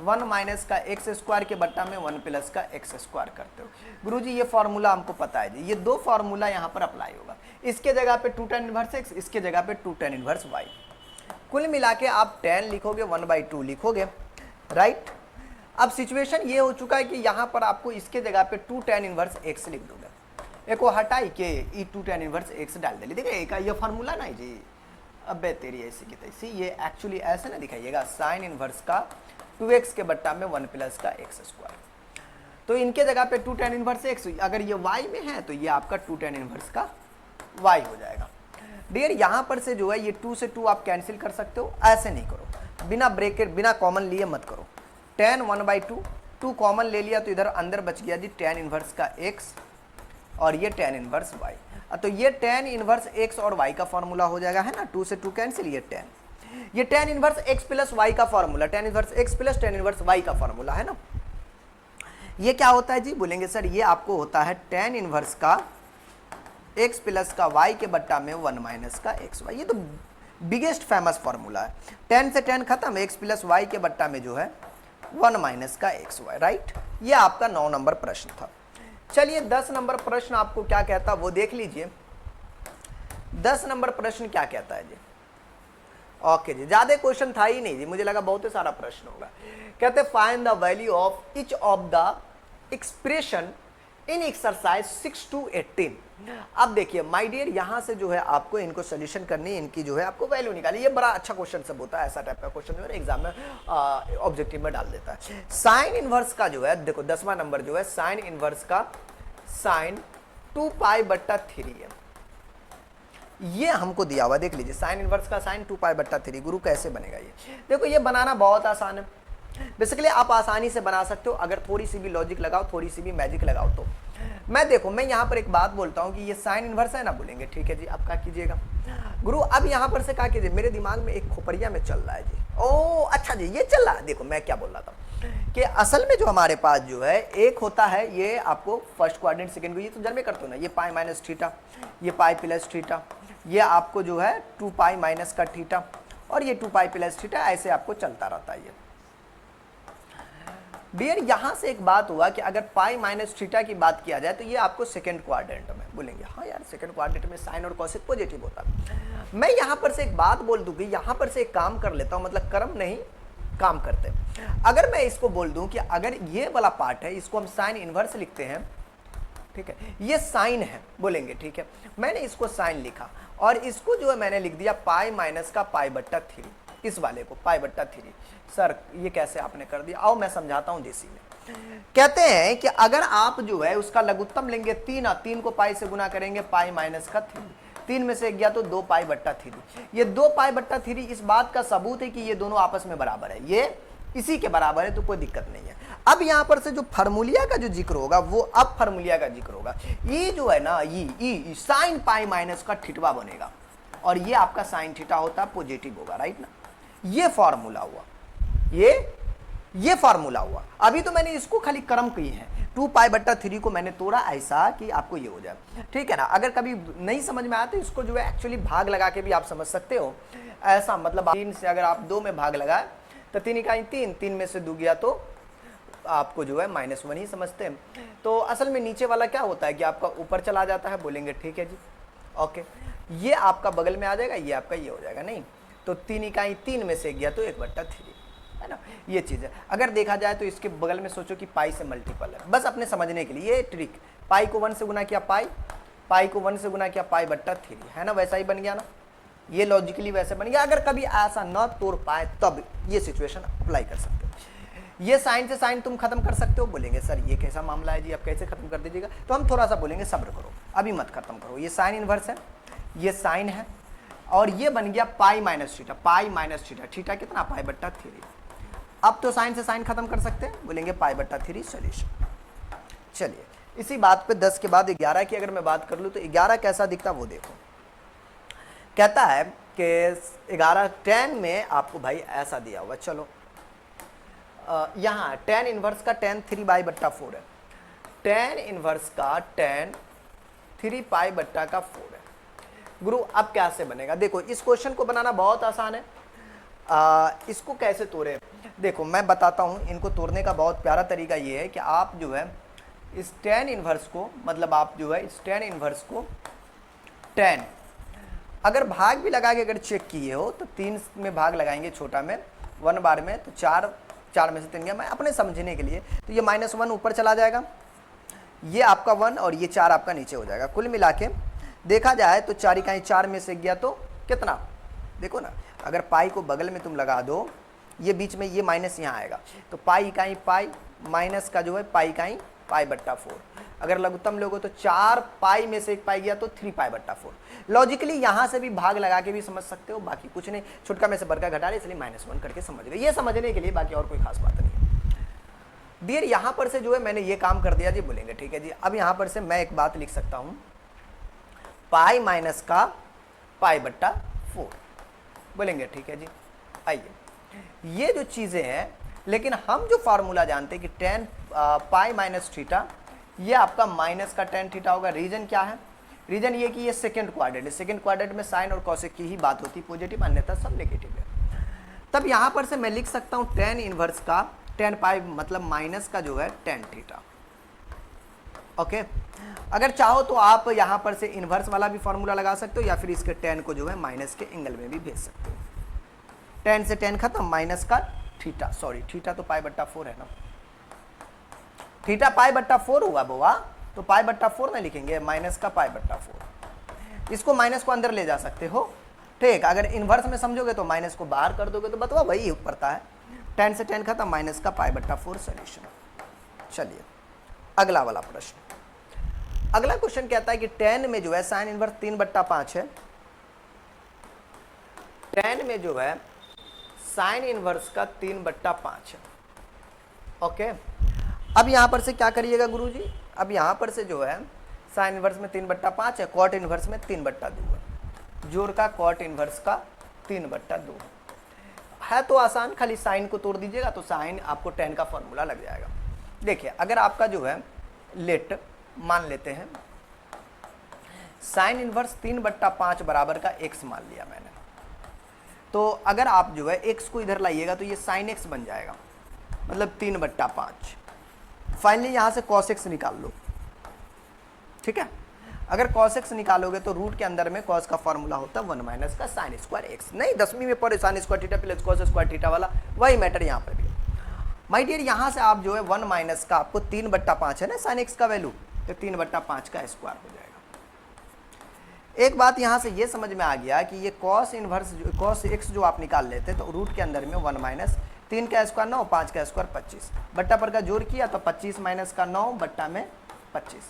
1 माइनस का एक्स स्क्वायर के बट्टा में 1 प्लस का एक्स स्क्वायर करते हो। गुरुजी ये फार्मूला हमको पता है जी, ये 2 फार्मूला यहाँ पर अप्लाई होगा, इसके जगह पे 2 tan इनवर्स x, इसके जगह पे 2 tan इनवर्स y। कुल मिला के आप tan लिखोगे 1/2 लिखोगे, राइट। अब सिचुएशन ये हो चुका है कि यहाँ पर आपको इसके जगह पे 2 tan इनवर्स x लिख दोगे, एक को हटाई के ई 2 tan इनवर्स x डाल दे, देखिए एक ये फार्मूला नहीं जी, अबे तेरी ऐसी की तैसी, ये एक्चुअली ऐसे ना दिखाइएगा, साइन इनवर्स का 2x के बट्टा में 1 प्लस का एक्स स्क्वायर, तो इनके जगह पे 2 tan इनवर्स x, अगर ये y में है तो ये आपका 2 tan इनवर्स का y हो जाएगा। डियर यहाँ पर से जो है ये 2 से 2 आप कैंसिल कर सकते हो, ऐसे नहीं करो, बिना ब्रैकेट बिना कॉमन लिए मत करो। tan 1/2, 2 कॉमन ले लिया तो इधर अंदर बच गया जी tan इनवर्स का x और ये tan इनवर्स y, तो ये tan इनवर्स x और y का फॉर्मूला हो जाएगा, है ना, 2 से 2 कैंसिल, ये tan inverse x plus y का formula, tan inverse x plus tan inverse y का फॉर्मूला, है ना। ये क्या होता है जी, बोलेंगे सर ये आपको होता है tan इनवर्स का x प्लस का y के बट्टा में 1 माइनस का एक्स वाई, ये तो बिगेस्ट फेमस फॉर्मूला है। tan से tan खत्म, x प्लस y के बट्टा में जो है 1 माइनस का एक्स वाई, राइट। ये आपका 9 नंबर प्रश्न था। चलिए 10 नंबर प्रश्न आपको क्या कहता है वो देख लीजिए। 10 नंबर प्रश्न क्या कहता है जी, ओके जी, ज्यादा क्वेश्चन था ही नहीं जी, मुझे लगा बहुत ही सारा प्रश्न होगा। कहते find the value of each of the expression in exercise 6 to 18। अब देखिए माय डियर, यहां से जो है आपको इनको सोल्यूशन करनी है, इनकी जो है आपको वैल्यू निकाली। ये बड़ा अच्छा क्वेश्चन सब होता है, ऐसा टाइप का क्वेश्चन जो है एग्जाम में ऑब्जेक्टिव में डाल देता है। साइन इनवर्स का जो है देखो 10वां नंबर जो है साइन इनवर्स का साइन 2 पाई/3 है, ये हमको दिया हुआ, देख लीजिए साइन इनवर्स का साइन 2 पाई/3। गुरु कैसे बनेगा ये, देखो ये बनाना बहुत आसान है, बेसिकली आप आसानी से बना सकते हो अगर थोड़ी सी भी लॉजिक लगाओ, थोड़ी सी भी मैजिक लगाओ तो। मैं देखो मैं यहाँ पर एक बात बोलता हूँ कि ये साइन इनवर्स है ना, बोलेंगे ठीक है जी, आप क्या कीजिएगा गुरु, अब यहाँ पर से क्या कीजिए, मेरे दिमाग में एक खोपड़िया में चल रहा है जी, ओ अच्छा जी ये चल रहा है। देखो मैं क्या बोल रहा था कि असल में जो हमारे पास जो है एक होता है, ये आपको फर्स्ट क्वाड्रेंट सेकंड को ये तो जन्मे करते हो ना, ये पाई माइनस थीटा, ये पाई प्लस थीटा, ये आपको जो है 2 पाई माइनस का थीटा, और ये 2 पाई प्लस थीटा, ऐसे आपको चलता रहता है। डियर यहाँ से एक बात हुआ कि अगर पाई माइनस थीटा की बात किया जाए तो ये आपको सेकंड क्वाड्रेंट में बोलेंगे, हाँ यार सेकंड क्वाड्रेंट में साइन और कॉसेक पॉजिटिव होता है। मैं यहाँ पर से एक बात बोल दूँ कि यहाँ पर से एक काम कर लेता हूँ, मतलब कर्म नहीं काम करते। अगर मैं इसको बोल दूं कि अगर ये वाला पार्ट है इसको हम साइन इनवर्स लिखते हैं, ठीक है, ये साइन है बोलेंगे, ठीक है, मैंने इसको साइन लिखा और इसको जो है मैंने लिख दिया पाई माइनस का पाई बट्टा 3, इस वाले को पाई बट्टा 3। सर ये कैसे आपने कर दिया, आओ मैं समझाता हूं देसी में। कहते हैं कि अगर आप जो है उसका लघुत्तम लेंगे 3 और 3 को पाई से गुना करेंगे पाई माइनस का 3, 3 में से एक गया तो 2 पाई बट्टा 3। ये 2 पाई बट्टा 3 इस बात का सबूत है कि ये दोनों आपस में बराबर है, ये इसी के बराबर है, तो कोई दिक्कत नहीं है। अब यहां पर से जो फार्मूलिया का जो जिक्र होगा वो अब फार्मूलिया का जिक्र होगा, ये जो है ना ये साइन पाई माइनस का थीटा बनेगा और ये आपका साइन थीटा होता है पॉजिटिव होगा, राइट ना। ये फॉर्मूला हुआ, ये फॉर्मूला हुआ। अभी तो मैंने इसको खाली क्रम की है, 2 पाई बट्टा 3 को मैंने तोड़ा ऐसा कि आपको ये हो जाए, ठीक है ना। अगर कभी नहीं समझ में आया तो इसको जो है एक्चुअली भाग लगा के भी आप समझ सकते हो, ऐसा मतलब 3 से अगर आप 2 में भाग लगाए तो 3 इकाई 3, 3 में से 2 गया तो आपको जो है -1 ही समझते हैं। तो असल में नीचे वाला क्या होता है कि आपका ऊपर चला जाता है, बोलेंगे ठीक है जी ओके, ये आपका बगल में आ जाएगा, ये आपका ये हो जाएगा, नहीं तो 3 इकाई 3 में से गया तो 1/3 है ना, ये चीज़ है। अगर देखा जाए तो इसके बगल में सोचो कि पाई से मल्टीपल है, बस अपने समझने के लिए ये ट्रिक, पाई को 1 से गुना किया पाई को 1 से गुना किया पाई बट्टा 3 है ना, वैसा ही बन गया ना, ये लॉजिकली वैसे बन गया। अगर कभी ऐसा न तोड़ पाए तब ये सिचुएशन अप्लाई कर सकते हो। ये साइन से साइन तुम खत्म कर सकते हो, बोलेंगे सर ये कैसा मामला है जी, आप कैसे खत्म कर दीजिएगा, तो हम थोड़ा सा बोलेंगे सब्र करो, अभी मत खत्म करो। ये साइन इनवर्स है, ये साइन है और ये बन गया pi minus theta, pi minus theta, theta कितना पाई बट्टा 3। अब तो साइन से साइन खत्म कर सकते हैं, बोलेंगे पाई बट्टा 3 सॉल्यूशन। चलिए इसी बात पे 10 के बाद 11 की अगर मैं बात कर लूँ तो 11 कैसा दिखता वो देखो। कहता है कि 11 10 में आपको भाई ऐसा दिया हुआ, चलो यहाँ tan इनवर्स का tan 3 पाई बट्टा 4 है, tan इनवर्स का tan 3 पाई बट्टा का 4 है। गुरु अब कैसे बनेगा, देखो इस क्वेश्चन को बनाना बहुत आसान है। इसको कैसे तोड़े, देखो मैं बताता हूँ, इनको तोड़ने का बहुत प्यारा तरीका ये है कि आप जो है इस tan इनवर्स को, मतलब आप जो है इस tan इनवर्स को tan अगर भाग भी लगा के अगर चेक किए हो तो 3 में भाग लगाएंगे छोटा में 1 बार में, तो 4 में से 3 गया, मैं अपने समझने के लिए, तो ये -1 ऊपर चला जाएगा, ये आपका 1 और ये 4 आपका नीचे हो जाएगा। कुल मिला के देखा जाए तो 4 इकाई 4 में से गया तो कितना, देखो ना, अगर पाई को बगल में तुम लगा दो, ये बीच में ये माइनस यहाँ आएगा, तो पाई इकाई पाई माइनस का जो है पाई इकाई पाई बट्टा 4। अगर लघुत्तम लोगो तो 4 पाई में से 1 पाई गया तो 3 पाई बट्टा 4। लॉजिकली यहाँ से भी भाग लगा के भी समझ सकते हो, बाकी कुछ नहीं, छुटका में से बड़का घटा रहे इसलिए -1 करके समझ गए, ये समझने के लिए, बाकी और कोई खास बात नहीं है। डियर यहाँ पर से जो है मैंने ये काम कर दिया जी, बोलेंगे ठीक है जी। अब यहाँ पर से मैं एक बात लिख सकता हूँ, पाई माइनस का पाई बट्टा 4, बोलेंगे ठीक है जी। आइए ये जो चीज़ें हैं, लेकिन हम जो फार्मूला जानते हैं कि tan पाई माइनस थीटा, ये आपका माइनस का tan थीटा होगा। रीजन क्या है, रीजन ये कि ये सेकंड क्वाड्रेंट है, सेकंड क्वाड्रेंट में साइन और कॉसेक की ही बात होती है, पॉजिटिव अन्यथा सब नेगेटिव है। तब यहाँ पर से मैं लिख सकता हूँ tan इनवर्स का tan पाई मतलब माइनस का जो है tan थीटा, ओके। अगर चाहो तो आप यहाँ पर से इनवर्स वाला भी फार्मूला लगा सकते हो या फिर इसके tan को जो है माइनस के एंगल में भी भेज सकते हो। tan से tan खत्म, माइनस का थीटा, सॉरी थीटा तो पाई बट्टा 4 है ना, थीटा पाई बट्टा 4 हुआ बुआ, तो पाई बट्टा 4 नहीं लिखेंगे, माइनस का पाई बट्टा 4। इसको माइनस को अंदर ले जा सकते हो, ठीक। अगर इन्वर्स में समझोगे तो माइनस को बाहर कर दोगे तो बतवा वही पड़ता है, tan से tan खत्म, माइनस का पाई बट्टा 4 सॉल्यूशन। चलिए अगला वाला प्रश्न। अगला क्वेश्चन कहता है कि tan में जो है साइन इनवर्स 3/5 है, tan में जो है साइन इनवर्स का 3/5 है, ओके। अब यहां पर से क्या करिएगा गुरुजी, अब यहां पर से जो है साइन इनवर्स में 3/5 है, कॉट इनवर्स में 3/2 है, जोड़ का कॉट इनवर्स का 3/2 है। तो आसान, खाली साइन को तोड़ दीजिएगा तो साइन आपको tan का फॉर्मूला लग जाएगा। देखिए अगर आपका जो है लेट मान लेते हैं साइन इनवर्स 3/5 बराबर का x मान लिया मैंने, तो अगर आप जो है x को इधर लाइएगा तो ये साइन x बन जाएगा, मतलब 3/5। फाइनली यहाँ से cos x निकाल लो, ठीक है। अगर cos x निकालोगे तो रूट के अंदर में cos का फॉर्मूला होता है 1 माइनस का साइन स्क्वायर x। नहीं 10वीं में पढ़े sign square theta plus cos square theta वाला, वही मैटर यहाँ पर भी। माय डियर यहाँ से आप जो है 1 माइनस का आपको 3/5 है ना साइन x का वैल्यू, तो 3/5 का स्क्वायर हो जाएगा। एक बात यहाँ से ये समझ में आ गया कि ये cos इनवर्स cos x जो आप निकाल लेते तो रूट के अंदर में 1 माइनस 3 का स्क्वायर 9, 5 का स्क्वायर 25, बट्टा पर का जोड़ किया तो 25 माइनस का 9 बट्टा में 25,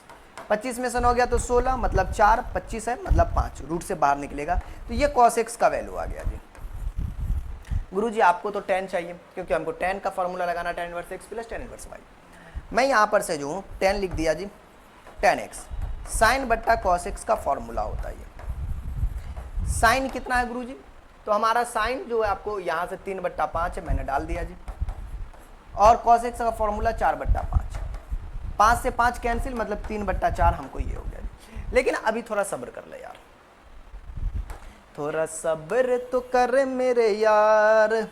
25 में से 9 गया तो 16, मतलब 4, 25 है मतलब 5, रूट से बाहर निकलेगा तो ये cos x का वैल्यू आ गया जी। गुरुजी आपको तो tan चाहिए क्योंकि हमको tan का फॉर्मूला लगाना tan inverse x plus tan inverse y। मैं यहाँ पर से जो tan लिख दिया जी, tan x साइन बट्टा cos x का फॉर्मूला होता है ये। साइन कितना है गुरुजी, तो हमारा साइन जो है आपको यहाँ से 3/5 है, मैंने डाल दिया जी, और cos x का फॉर्मूला 4/5, 5 से 5 कैंसिल मतलब 3/4 हमको ये हो गया जी। लेकिन अभी थोड़ा सब्र कर ले यार, थोड़ा सब्र तो कर मेरे यार।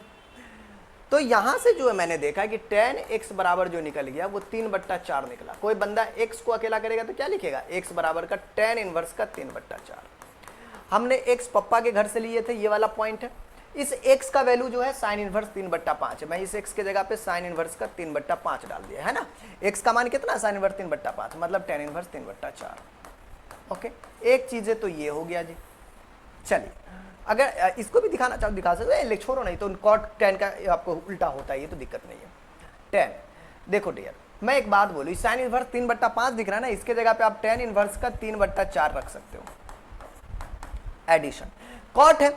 तो यहां से जो है मैंने देखा कि tan x बराबर जो निकल गया वो 3/4 निकला। कोई बंदा x को अकेला करेगा तो क्या लिखेगा, x बराबर का tan इनवर्स का 3/4। हमने x पप्पा के घर से लिए थे, ये वाला पॉइंट है। इस x का वैल्यू जो है साइन इनवर्स 3/5 है, मैं इस x के जगह पे साइन इनवर्स का 3/5 डाल दिया है ना। x का मान कितना, साइन इनवर्स 3/5 मतलब tan इनवर्स 3/4। ओके, एक चीज है तो ये हो गया जी। चलिए अगर इसको भी दिखाना चाहो दिखा सकते हो, छोड़ो नहीं तो cot tan का आपको उल्टा होता है, ये तो दिक्कत नहीं है। tan देखो डियर, मैं एक बात बोलूँ, साइन इनवर्स 3/5 दिख रहा है ना, इसके जगह पे आप tan इनवर्स का 3/4 रख सकते हो। एडिशन cot है,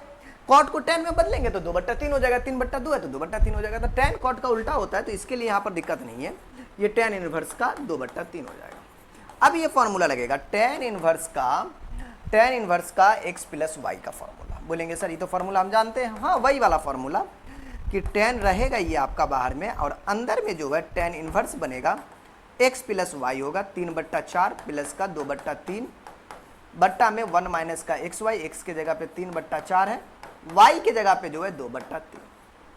cot को tan में बदलेंगे तो 2/3 हो जाएगा, 3/2 है तो 2/3 हो जाएगा, तो tan cot का उल्टा होता है, तो इसके लिए यहाँ पर दिक्कत नहीं है, ये tan इनवर्स का 2/3 हो जाएगा। अब ये फॉर्मूला लगेगा tan इनवर्स का x प्लस y का फॉर्मूला। बोलेंगे सर ये तो फॉर्मूला हम जानते हैं, हाँ वही वाला फॉर्मूला कि tan रहेगा ये आपका बाहर में, और अंदर में जो है tan इनवर्स बनेगा x प्लस y होगा 3/4 प्लस का 2/3 बट्टा में 1 माइनस का xy, x के जगह पे 3/4 है, y के जगह पे जो है 2/3।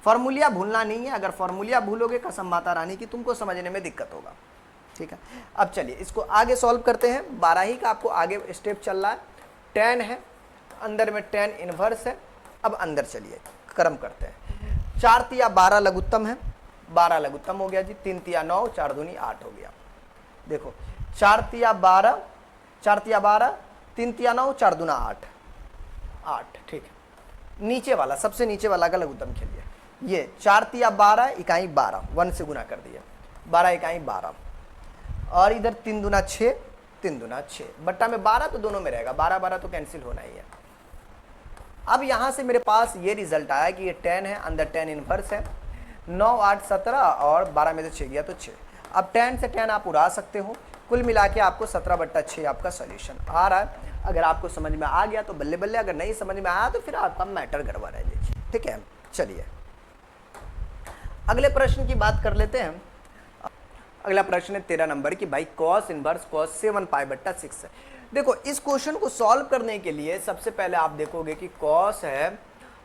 फॉर्मूलिया भूलना नहीं है, अगर फॉर्मूलिया भूलोगे कसम माता रानी की तुमको समझने में दिक्कत होगा, ठीक है। अब चलिए इसको आगे सॉल्व करते हैं, 12 ही का आपको आगे स्टेप चल रहा है। tan है, अंदर में tan इनवर्स है। अब अंदर चलिए क्रम करते हैं, 4 तिया 12 लघुत्तम है, 12 लघुत्तम हो गया जी, 3 तिया 9, 4 दूनी 8 हो गया। देखो 4 तिया 12, 4 तिया 12, 3 तिया 9, 4 दूना 8, 8, ठीक है। नीचे वाला सबसे नीचे वाला का लघुत्तम खेलिए, ये 4 तिया 12 इकाई 12, 1 से गुना कर दिया, 12 इकाई 12, और इधर 3 दूना 6, 3 दूना 6 बट्टा में 12, तो दोनों में रहेगा 12 12 तो कैंसिल होना ही है। अब यहां से मेरे पास ये रिजल्ट आया कि ये tan है, अंदर tan इनवर्स है, 9 8 17 और 12 में से 6 गया तो 6। अब tan से tan आप उड़ा सकते हो, कुल मिला के आपको 17/6 आपका सोल्यूशन आ रहा है। अगर आपको समझ में आ गया तो बल्ले बल्ले, अगर नहीं समझ में आया तो फिर आपका मैटर गड़बड़ है, ठीक है। चलिए अगले प्रश्न की बात कर लेते हैं। अगला प्रश्न है 13 नंबर की, भाई cos इनवर्स cos 7π/6 है। देखो इस क्वेश्चन को सॉल्व करने के लिए सबसे पहले आप देखोगे कि cos है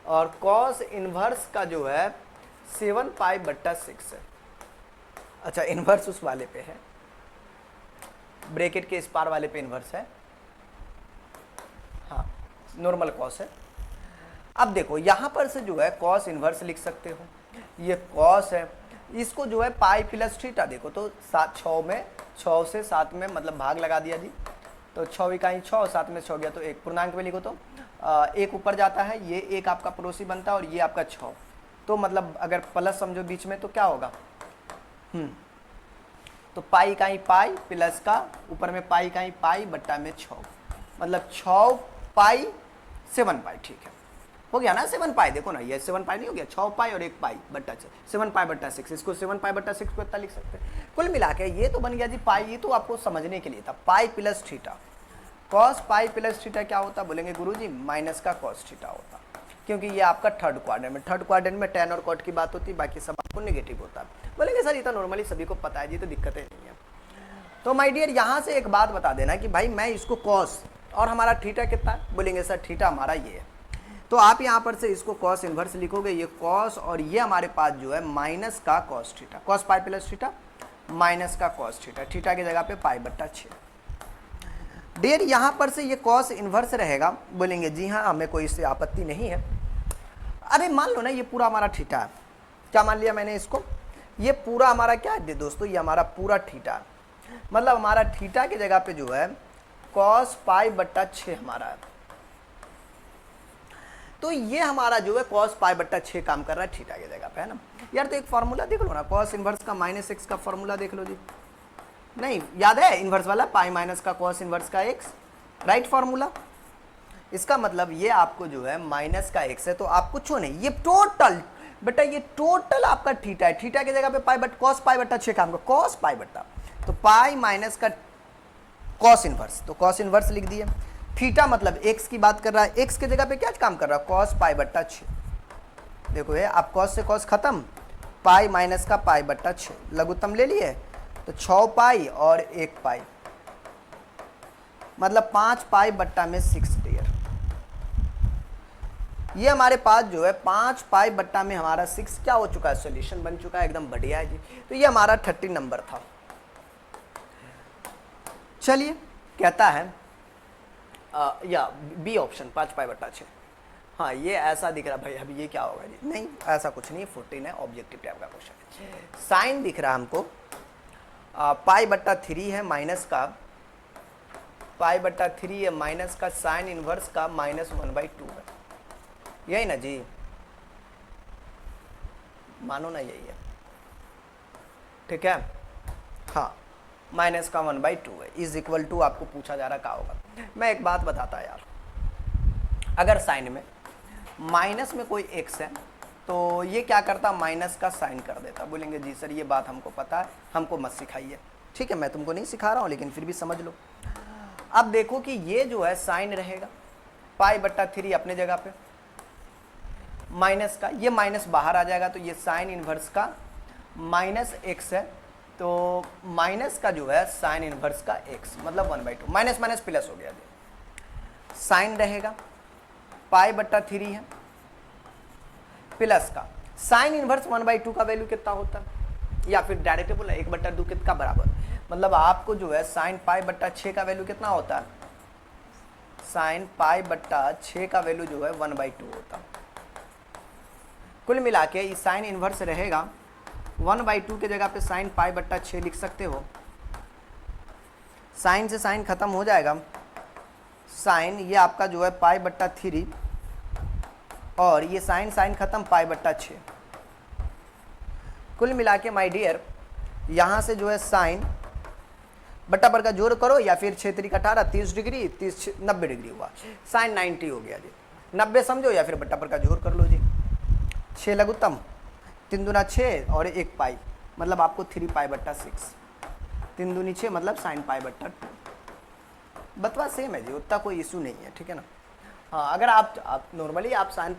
और cos इनवर्स का जो है 7π/6 है। अच्छा इनवर्स उस वाले पे है, ब्रैकेट के इस पार वाले पे इनवर्स है, हाँ नॉर्मल cos है। अब देखो यहां पर से जो है cos इनवर्स लिख सकते हो, ये cos है, इसको जो है पाई प्लस थीटा, देखो तो 6 में 6 से 7 में मतलब भाग लगा दिया जी, तो 6 इकाई 6, 7 में 6 गया तो 1 पूर्णांक में लिखो तो 1 ऊपर जाता है, ये 1 आपका पड़ोसी बनता है और ये आपका 6, तो मतलब अगर प्लस समझो बीच में तो क्या होगा, तो पाई इकाई पाई प्लस का ऊपर में पाई इकाई पाई बट्टा में 6, मतलब 6 पाई 7 पाई, ठीक है हो गया ना 7 पाई। देखो ना ये 7 पाई नहीं हो गया, 6 पाई और 1 पाई बट्टा 7 पाई/6, इसको 7 पाई/6 को इतना लिख सकते हैं। कुल मिला के ये तो बन गया जी पाई, ये तो आपको समझने के लिए था, pi plus theta. cos pi plus theta क्या होता, बोलेंगे गुरुजी माइनस का cos थीटा होता, क्योंकि ये आपका थर्ड क्वाड्रेंट में tan और cot की बात होती है, बाकी सब आपको नेगेटिव होता है। बोलेंगे सर ये तो नॉर्मली सभी को पता है जी, तो दिक्कतें नहीं है। तो माय डियर यहाँ से एक बात बता देना कि भाई मैं इसको cos और हमारा थीटा कितना है, बोलेंगे सर थीटा हमारा ये है, तो आप यहाँ पर से इसको कॉस इन्वर्स लिखोगे, ये कॉस और ये हमारे पास जो है माइनस का cos theta, cos pi plus theta minus का कॉस थीटा, थीटा की जगह पे पाई बट्टा 6। डियर यहाँ पर से ये कॉस इन्वर्स रहेगा, बोलेंगे जी हाँ हमें कोई इससे आपत्ति नहीं है। अरे मान लो ना ये पूरा हमारा थीटा है, क्या मान लिया मैंने इसको, ये पूरा हमारा क्या है दोस्तों, ये हमारा पूरा थीटा है, मतलब हमारा थीटा की जगह पे जो है कॉस पाई बट्टा 6 हमारा है। तो ये हमारा जो है कॉस पाई बट्टा 6 काम कर रहा है थीटा की जगह पे, है ना यार। तो एक फार्मूला देख लो ना, कॉस इन्वर्स का माइनस एक्स का फार्मूला देख लो जी, नहीं याद है इन्वर्स वाला, पाई माइनस का कॉस इन्वर्स का एक्स, राइट फार्मूला। इसका मतलब ये आपको जो है माइनस का एक्स है, तो आप कुछ नहीं, ये टोटल बेटा ये टोटल आपका थीटा है, थीटा की जगह पे पाई बट कॉस पाई बट्टा 6 काम का कॉस पाई बट्टा, तो पाई माइनस का कॉस इन्वर्स, तो कॉस इन्वर्स लिख दिए। थीटा मतलब एक्स की बात कर रहा है, एक्स की जगह पे क्या काम कर रहा है, कॉस पाई बट्टा 6। देखो ये आप कॉस से कॉस खत्म, पाई माइनस का पाई बट्टा 6 लघुत्तम ले लिए, तो 6 पाई और 1 पाई, मतलब 5 पाई बट्टा में 6 डियर। ये हमारे पास जो है 5 पाई बट्टा में हमारा 6 क्या हो चुका है, सॉल्यूशन बन चुका है, एकदम बढ़िया है जी। तो ये हमारा 30 नंबर था। चलिए कहता है या बी ऑप्शन 5 पाई बट्टा 6। हाँ ये ऐसा दिख रहा भाई, अभी ये क्या होगा जी, नहीं ऐसा कुछ नहीं, 14 है, ऑब्जेक्टिव टाइप का क्वेश्चन है। साइन दिख रहा है हमको, पाई बट्टा 3 है माइनस का, पाई बट्टा 3 है माइनस का साइन इनवर्स का -1/2 है, यही ना जी, मानो ना यही है, ठीक है। हाँ माइनस का 1/2 है, इज इक्वल टू आपको पूछा जा रहा क्या होगा। मैं एक बात बताता यार, अगर साइन में माइनस में कोई एक्स है तो ये क्या करता, माइनस का साइन कर देता। बोलेंगे जी सर ये बात हमको पता है, हमको मत सिखाइए, ठीक है मैं तुमको नहीं सिखा रहा हूँ लेकिन फिर भी समझ लो। अब देखो कि ये जो है साइन रहेगा, पाई बट्टा 3 अपने जगह पे, माइनस का ये माइनस बाहर आ जाएगा, तो ये साइन इनवर्स का माइनस एक्स है, तो माइनस का जो है साइन इनवर्स का एक्स मतलब 1/2, माइनस माइनस प्लस हो गया, साइन रहेगा, पाई बट्टा 3 है प्लस का साइन इनवर्स 1/2 का वैल्यू कितना होता है, या फिर डायरेक्ट बोला 1/2 कितना बराबर, मतलब आपको जो है साइन पाई बट्टा 6 का वैल्यू कितना होता है, साइन पाई बट्टा 6 का वैल्यू जो है 1/2 होता है। कुल मिला के ये साइन इनवर्स रहेगा 1/2 के जगह पे साइन पाई बट्टा 6 लिख सकते हो, साइन से साइन खत्म हो जाएगा, साइन ये आपका जो है पाई बट्टा 3 और ये साइन साइन खत्म पाई बट्टा 6। कुल मिला के माई डियर यहाँ से जो है साइन बट्टा पर का जोड़ करो, या फिर 6 3 18 30 डिग्री, 30 90 डिग्री हुआ, साइन 90 हो गया जी, 90 समझो, या फिर बट्टा पर का जोड़ कर लो जी, 6 लघुत्तम 3 दूना 6 और 1 पाई, मतलब आपको 3 पाई बट्टा 6, 3 दूनी 6 मतलब साइन पाई बट्टा 2। बतवा सेम है जी, उतना कोई इशू नहीं है, ठीक है ना। हाँ अगर आप नॉर्मली आप साइन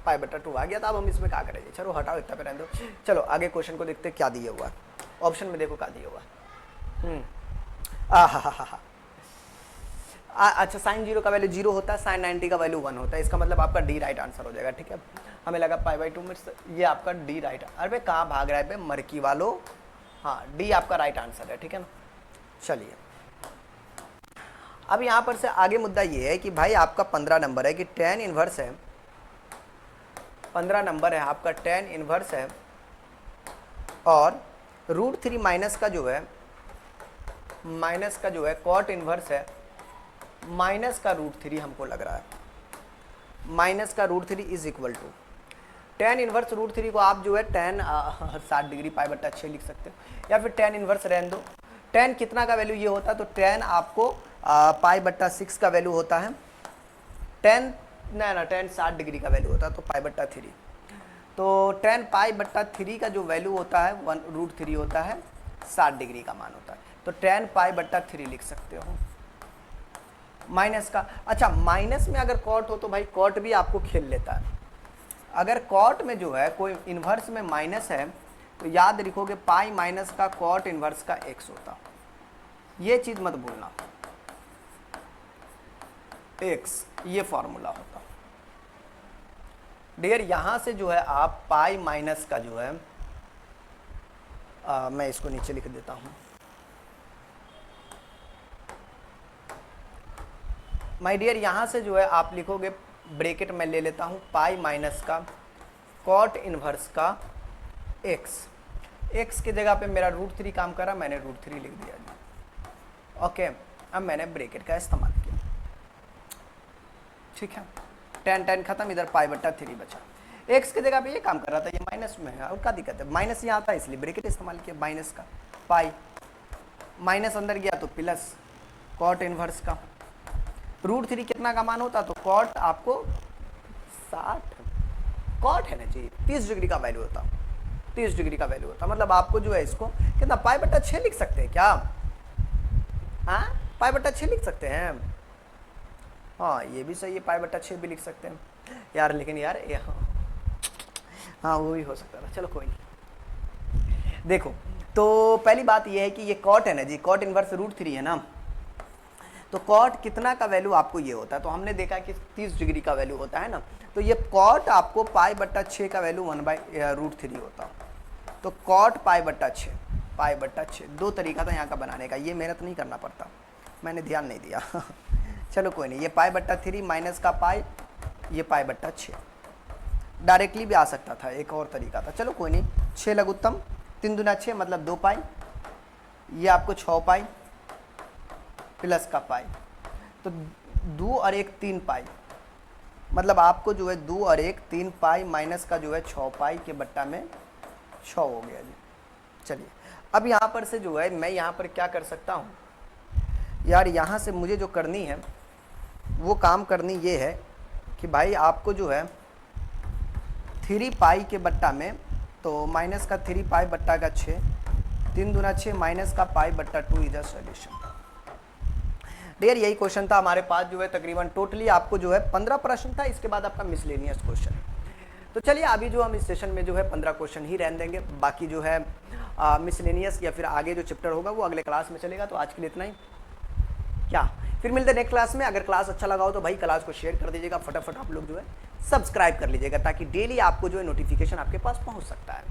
पाई बट्टा 2 आ गया तो अब हम इसमें क्या करेंगे, चलो हटाओ इतना पे रहने दो। चलो आगे क्वेश्चन को देखते क्या दिया हुआ है, ऑप्शन में देखो क्या दिया हुआ है। हा अच्छा साइन 0 का वैल्यू 0 होता है, साइन 90 का वैल्यू 1 होता है, इसका मतलब आपका डी राइट आंसर हो जाएगा, ठीक है। हमें लगा पाई/2 में ये आपका डी राइट, अरे कहाँ भाग रहा है भाई मरकी वालों, हाँ डी आपका राइट आंसर है, ठीक है ना। चलिए अब यहाँ पर से आगे मुद्दा ये है कि भाई आपका 15 नंबर है कि tan इनवर्स है, 15 नंबर है आपका tan इनवर्स है और √3 माइनस का जो है कॉट इनवर्स है, माइनस का √3 हमको लग रहा है, माइनस का √3 is equal to tan inverse √3 को आप जो है tan 60 डिग्री पाई बट्टा 6 लिख सकते हो, या फिर tan इनवर्स रहने दो। tan कितना का वैल्यू ये होता है, तो tan आपको पाई बट्टा 6 का वैल्यू होता है, tan 60 डिग्री का वैल्यू होता है, तो पाई बट्टा 3, तो tan पाई बट्टा 3 का जो वैल्यू होता है √3 होता है, 60 डिग्री का मान होता है, तो tan पाई बट्टा 3 लिख सकते हो। माइनस का, अच्छा माइनस में अगर कॉट हो तो भाई कॉट भी आपको खेल लेता है, अगर कॉट में जो है कोई इन्वर्स में माइनस है तो याद रखोगे पाई माइनस का कॉट इन्वर्स का x होता, ये चीज मत भूलना, x ये फॉर्मूला होता, डियर यहाँ से जो है आप पाई माइनस का जो है मैं इसको नीचे लिख देता हूँ। माय डियर यहाँ से जो है आप लिखोगे, ब्रैकेट में ले लेता हूँ, पाई माइनस का कॉट इनवर्स का एक्स। एक्स की जगह पे मेरा √3 काम करा, मैंने √3 लिख दिया जी। ओके, अब मैंने ब्रैकेट का इस्तेमाल किया, ठीक है। tan खत्म, इधर पाई/3 बचा। एक्स की जगह पे ये काम कर रहा था, ये माइनस में है, और क्या दिक्कत है, माइनस यहाँ आता है इसलिए ब्रैकेट इस्तेमाल किया, माइनस का पाई, माइनस अंदर गया तो प्लस कॉट इनवर्स का। √3 कितना का मान होता, तो कॉट आपको 60, कॉट है ना जी, 30 डिग्री का वैल्यू होता, 30 डिग्री का वैल्यू होता। मतलब आपको जो है इसको कितना पाई/6 लिख सकते हैं क्या? हाँ, पाई/6 लिख सकते हैं। हाँ ये भी सही है, पाई/6 भी लिख सकते हैं यार, लेकिन यार हाँ वो भी हो सकता था, चलो कोई नहीं। देखो तो पहली बात ये है कि ये कॉट है ना जी, कॉट इनवर्स √3 है ना, तो कॉट कितना का वैल्यू आपको ये होता है, तो हमने देखा कि 30 डिग्री का वैल्यू होता है ना, तो ये कॉट आपको पाई/6 का वैल्यू 1/√3 होता। तो कॉट पाई/6 दो तरीका था यहाँ का बनाने का, ये मेहनत नहीं करना पड़ता, मैंने ध्यान नहीं दिया चलो कोई नहीं, ये पाई/3 माइनस का पाई, ये पाई/6 डायरेक्टली भी आ सकता था, एक और तरीका था, चलो कोई नहीं। 6 लघुत्तम 3 दूना 6 मतलब 2 पाई, ये आपको 6 पाई प्लस का पाई, तो 2 और 1 3 पाई, मतलब आपको जो है 2 और 1 3 पाई माइनस का जो है 6 पाई के बट्टा में 6 हो गया जी। चलिए अब यहाँ पर से जो है मैं यहाँ पर क्या कर सकता हूँ यार, यहाँ से मुझे जो करनी है वो काम करनी ये है कि भाई आपको जो है 3 पाई के बट्टा में, तो माइनस का 3 पाई बट्टा का 6, 3 दूना 6 माइनस का पाई/2 इज अ सॉल्यूशन। डियर यही क्वेश्चन था हमारे पास, जो है तकरीबन टोटली आपको जो है 15 प्रश्न था, इसके बाद आपका मिसलेनियस क्वेश्चन। तो चलिए अभी जो हम इस सेशन में जो है 15 क्वेश्चन ही रहने देंगे, बाकी जो है मिसलेनियस या फिर आगे जो चैप्टर होगा वो अगले क्लास में चलेगा। तो आज के लिए इतना ही, क्या फिर मिलते हैं नेक्स्ट क्लास में। अगर क्लास अच्छा लगा हो तो भाई क्लास को शेयर कर दीजिएगा, फटाफट आप लोग जो है सब्सक्राइब कर लीजिएगा, ताकि डेली आपको जो है नोटिफिकेशन आपके पास पहुंच सकता है।